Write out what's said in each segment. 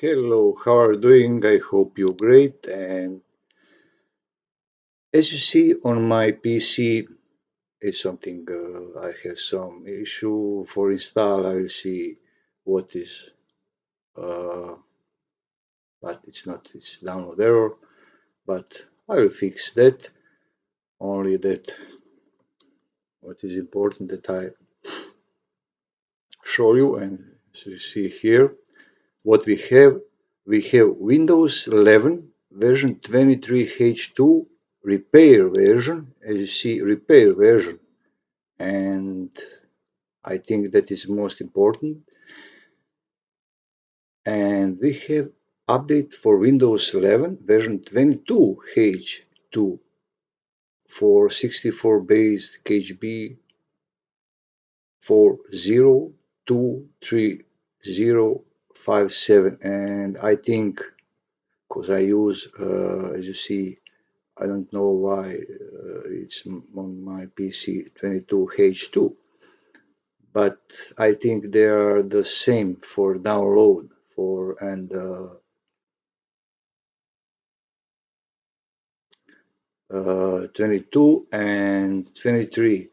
Hello, how are you doing? I hope you're great. And as you see on my PC, it's something I have some issue for install. I will see what is, uh, but it's not, it's download error. But I will fix that. Only that what is important that I show you, and so you see here what we have. We have Windows 11 version 23H2 repair version. As you see, repair version, and I think that is most important. And we have update for Windows 11 version 22H2 for 64 base KGB 402357. And I think because I use, as you see, I don't know why it's on my PC 22H2, but I think they are the same for download for and 22 and 23,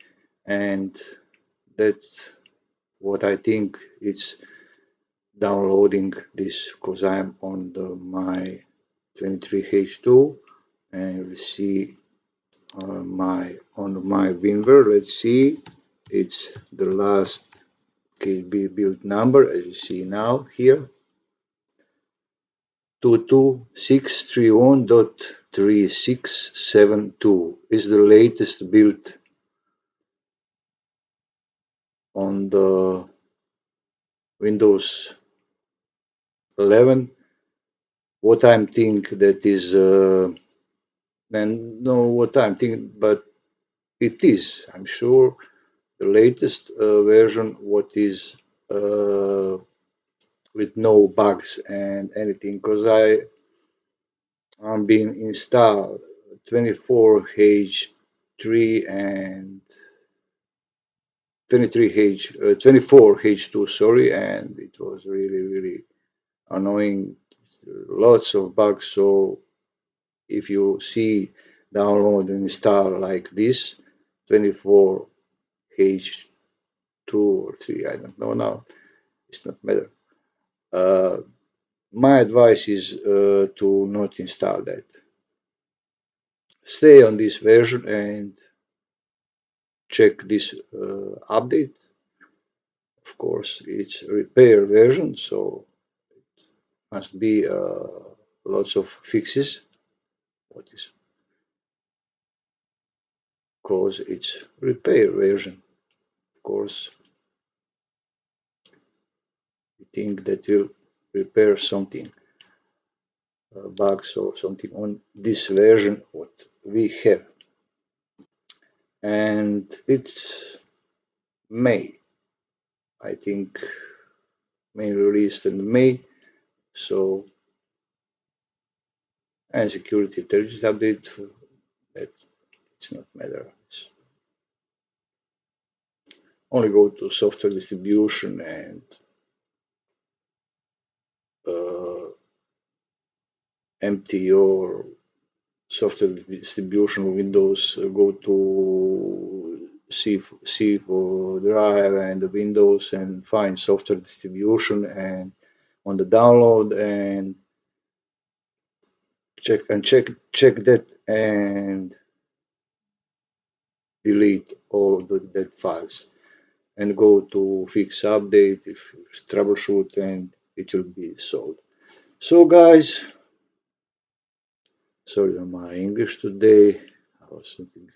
and that's what I think it's downloading this because I'm on my 23H2, and you'll see on my WinRAR. Let's see, it's the last KB build number as you see now here, 22631.3672 is the latest build on the Windows 11. What I'm think that is, and no, what I'm thinking, but it is, I'm sure, the latest version. What is with no bugs and anything, because I'm being installed 24H3 and 24H2, sorry, and it was really annoying, lots of bugs. So if you see download and install like this 24H2 or 3, I don't know now, it's not matter. My advice is to not install that. Stay on this version and check this update. Of course, it's a repair version, so it must be lots of fixes. What is because it's repair version. Of course, we think that will repair something, bugs or something on this version what we have, and it's May. I think May released in May. So and security intelligence update that it's not matter. It's only go to software distribution and empty your software distribution Windows, go to C for drive and the Windows and find software distribution and on the download and check that and delete all the dead files and go to fix update if troubleshoot and it will be solved. So guys, sorry on my English today. I was something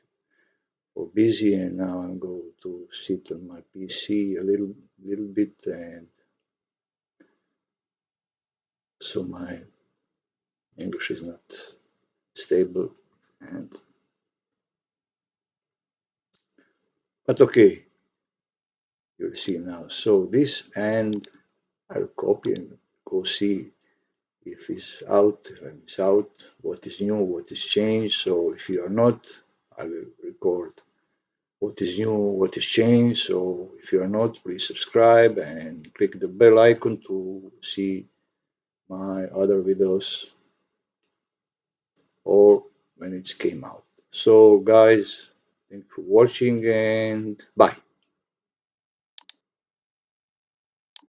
for busy and now I'm going to sit on my PC a little bit, and so my English is not stable, and but okay, you'll see now. So this, and I'll copy and go see if it's out, if it's out, what is new, what is changed. So if you are not, I will record what is new, what is changed. So if you are not, please subscribe and click the bell icon to see my other videos or when it came out. So guys, thanks for watching and bye.